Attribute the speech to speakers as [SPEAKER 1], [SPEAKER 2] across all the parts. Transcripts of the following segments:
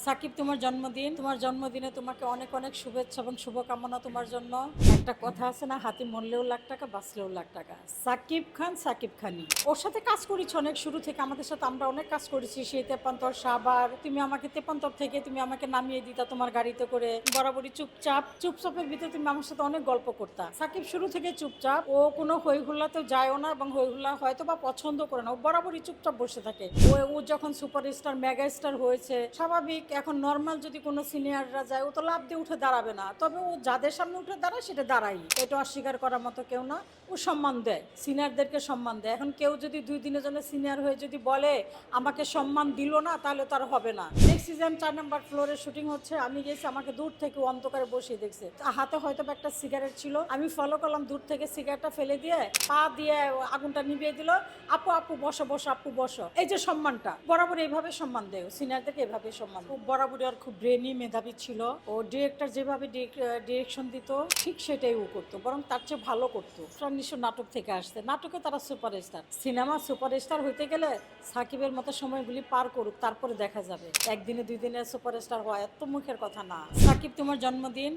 [SPEAKER 1] সাকিব, তোমার জন্মদিনে তোমাকে অনেক অনেক শুভেচ্ছা এবং শুভকামনা তোমার জন্য। একটা কথা আছে না, হাতি মরলেও লাখ টাকা, বাঁচলেও লাখ টাকা। সাকিব খান সাকিব খানি, ওর সাথে কাজ করেছি অনেক শুরু থেকে, আমাদের সাথে আমরা অনেক কাজ করেছি। সেই তেপান্তর সাবার, তুমি আমাকে তেপান্তর থেকে তুমি আমাকে নামিয়ে দিতা তোমার গাড়িতে করে, বরাবরই চুপচাপের ভিতরে তুমি আমার সাথে অনেক গল্প করতা। সাকিব শুরু থেকে চুপচাপ, ও কোনো হই হুল্লাতেও যায়ও না এবং হই হুল্লা হয়তো বা পছন্দ করে না, ও বরাবরই চুপচাপ বসে থাকে। ও যখন সুপারস্টার মেগা স্টার হয়েছে, স্বাভাবিক এখন নর্মাল যদি কোনো সিনিয়ররা যায়, ও তো লাভ দিয়ে উঠে দাঁড়াবে না, তবে ও যাদের সামনে উঠে দাঁড়ায় সেটা দাঁড়াই, এটা অস্বীকার করার মতো কেউ না। ও সম্মান দেয়, সিনিয়রদেরকে সম্মান দেয়। এখন কেউ যদি 2 দিনের জন্য সিনিয়র হয়ে যদি বলে আমাকে সম্মান দিল না, তাহলে তার হবে না। নেক্সট সিজন 4 নম্বর ফ্লোরে শুটিং হচ্ছে, আমি গেছি, আমাকে দূর থেকে অন্ধকারে বসিয়ে দেখছে, হাতে হয়তো একটা সিগারেট ছিল, আমি ফলো করলাম দূর থেকে, সিগারেটটা ফেলে দিয়ে পা দিয়ে আগুনটা নিভিয়ে দিল। আপু আপু বসো বসো, আপু বসো। এই যে সম্মানটা, বরাবর এইভাবে সম্মান দেয় সিনিয়রদেরকে, এভাবে সম্মান। ও বরাবরই আর খুব ব্রেনি মেধাবী ছিল। ও ডিরেক্টর যেভাবে ডিরেকশন দিত ঠিক সেটাই ও করতো, বরং তার চেয়ে ভালো করতো। নিশ্চয় নাটক থেকে আসছে, নাটকে তারা সুপারস্টার, সিনেমা সুপারস্টার হইতে গেলে সাকিবের মতো সময়গুলি পার করুক, তারপরে দেখা যাবে। একদিনে 2 দিনে সুপারস্টার হওয়া এত মুখের কথা না। সাকিব, তোমার জন্মদিন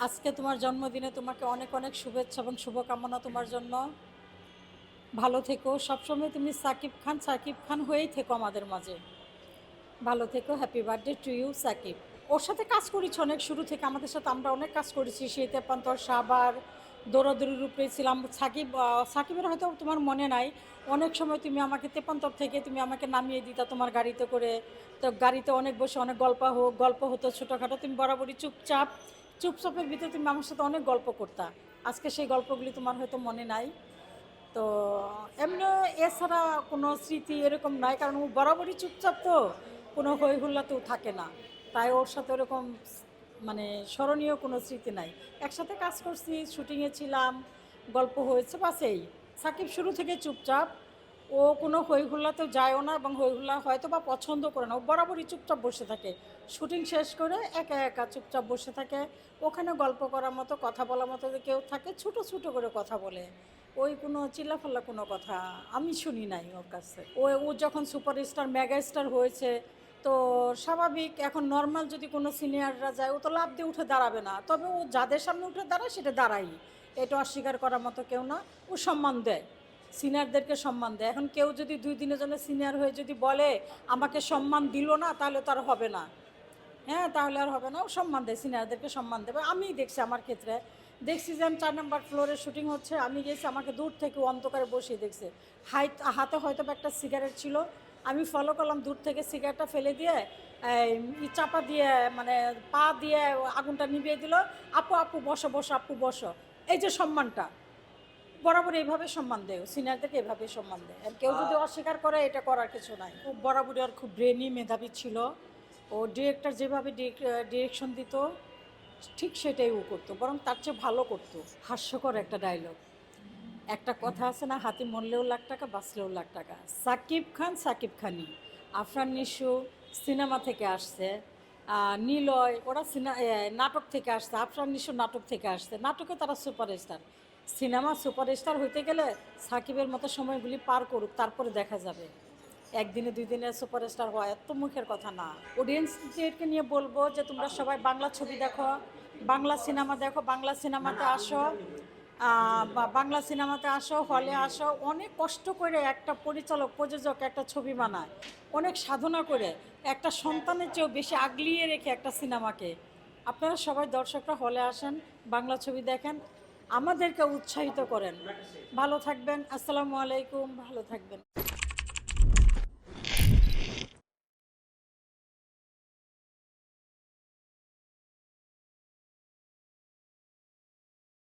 [SPEAKER 1] আজকে, তোমার জন্মদিনে তোমাকে অনেক অনেক শুভেচ্ছা এবং শুভকামনা তোমার জন্য। ভালো থেকো, সবসময় তুমি সাকিব খান হয়েই থেকো আমাদের মাঝে। ভালো থেকো, happy birthday to you Sakib. ওর সাথে কাজ করেছি অনেক শুরু থেকে, আমাদের সাথে আমরা অনেক কাজ করেছি। সেই তেপান্তর সাবার, দৌড়াদৌড়ির রূপে ছিলাম। সাকিবের হয়তো তোমার মনে নাই, অনেক সময় তুমি আমাকে তেপান্তর থেকে তুমি আমাকে নামিয়ে দিতা তোমার গাড়িতে করে। তো গাড়িতে অনেক বসে অনেক গল্প হতো ছোটোখাটো, তুমি বরাবরই চুপচাপের ভিতরে তুমি আমার সাথে অনেক গল্প করতা। আজকে সেই গল্পগুলি তোমার হয়তো মনে নাই। তো এমনি এছাড়া কোনো স্মৃতি এরকম নাই, কারণ ও বরাবরই চুপচাপ, তো কোনো হই হুল্লাতেও থাকে না, তাই ওর সাথে ওরকম মানে স্মরণীয় কোনো স্মৃতি নাই। একসাথে কাজ করছি, শুটিংয়ে ছিলাম, গল্প হয়েছে, বাস এই। সাকিব শুরু থেকে চুপচাপ, ও কোনো হই হুল্লাতেও যায়ও না এবং হই হুল্লা হয়তো বা পছন্দ করে না, ও বরাবরই চুপচাপ বসে থাকে। শুটিং শেষ করে একা একা চুপচাপ বসে থাকে। ওখানে গল্প করার মতো, কথা বলার মতো যে কেউ থাকে, ছোটো ছোটো করে কথা বলে। ওই কোনো চিল্লাফাল্লা কোনো কথা আমি শুনি নাই ওর কাছে। ও যখন সুপারস্টার মেগা স্টার হয়েছে, তো স্বাভাবিক এখন নর্মাল যদি কোনো সিনিয়ররা যায়, ও তো লাভ দিয়ে উঠে দাঁড়াবে না, তবে ও যাদের সামনে উঠে দাঁড়ায় সেটা দাঁড়াই, এটা অস্বীকার করার মতো কেউ না। ও সম্মান দেয়, সিনিয়রদেরকে সম্মান দেয়। এখন কেউ যদি 2 দিনের জন্য সিনিয়র হয়ে যদি বলে আমাকে সম্মান দিল না, তাহলে তার হবে না। হ্যাঁ, তাহলে আর হবে না। ও সম্মান দেয়, সিনিয়রদেরকে সম্মান দেবে। আমি দেখছি, আমার ক্ষেত্রে দেখছি যে 4 নম্বর ফ্লোরে শুটিং হচ্ছে, আমি গেছি, আমাকে দূর থেকে অন্ধকারে বসিয়ে দেখছে, হাতে হয়তো একটা সিগারেট ছিল, আমি ফলো করলাম দূর থেকে, সিগারেটটা ফেলে দিয়ে চাপা দিয়ে মানে পা দিয়ে আগুনটা নিভিয়ে দিল। আপু আপু বসো বসো, আপু বসো। এই যে সম্মানটা, বরাবর এইভাবে সম্মান দেয়, সিনিয়রদেরকে এভাবে সম্মান দেয়। আর কেউ যদি অস্বীকার করে, এটা করার কিছু নাই। ও বরাবরই আর খুব ব্রেনি মেধাবী ছিল। ও ডিরেক্টর যেভাবে ডিরেকশন দিত ঠিক সেটাই ও করতো, বরং তার চেয়ে ভালো করতো। হাস্যকর একটা ডায়লগ, একটা কথা আছে না, হাতি মরলেও লাখ টাকা, বাঁচলেও লাখ টাকা। সাকিব খান সাকিব খানি, আফরান নিশু সিনেমা থেকে আসছে, নিলয় ওরা নাটক থেকে আসছে, আফরান নিশু নাটক থেকে আসছে, নাটকে তারা সুপারস্টার, সিনেমা সুপারস্টার হইতে গেলে সাকিবের মতো সময়গুলি পার করুক, তারপরে দেখা যাবে। একদিনে 2 দিনে সুপারস্টার হওয়া এত মুখের কথা না। অডিয়েন্সদেরকে নিয়ে বলবো যে তোমরা সবাই বাংলা ছবি দেখো, বাংলা সিনেমা দেখো, বাংলা সিনেমাতে আসো, বাংলা সিনেমাতে আসো, হলে আসো। অনেক কষ্ট করে একটা পরিচালক প্রযোজক একটা ছবি বানায়, অনেক সাধনা করে, একটা সন্তানের চেয়েও বেশি আগলিয়ে রেখে একটা সিনেমাকে। আপনারা সবাই দর্শকরা হলে আসেন, বাংলা ছবি দেখেন, আমাদেরকে উৎসাহিত করেন। ভালো থাকবেন, আসসালামু আলাইকুম, ভালো থাকবেন।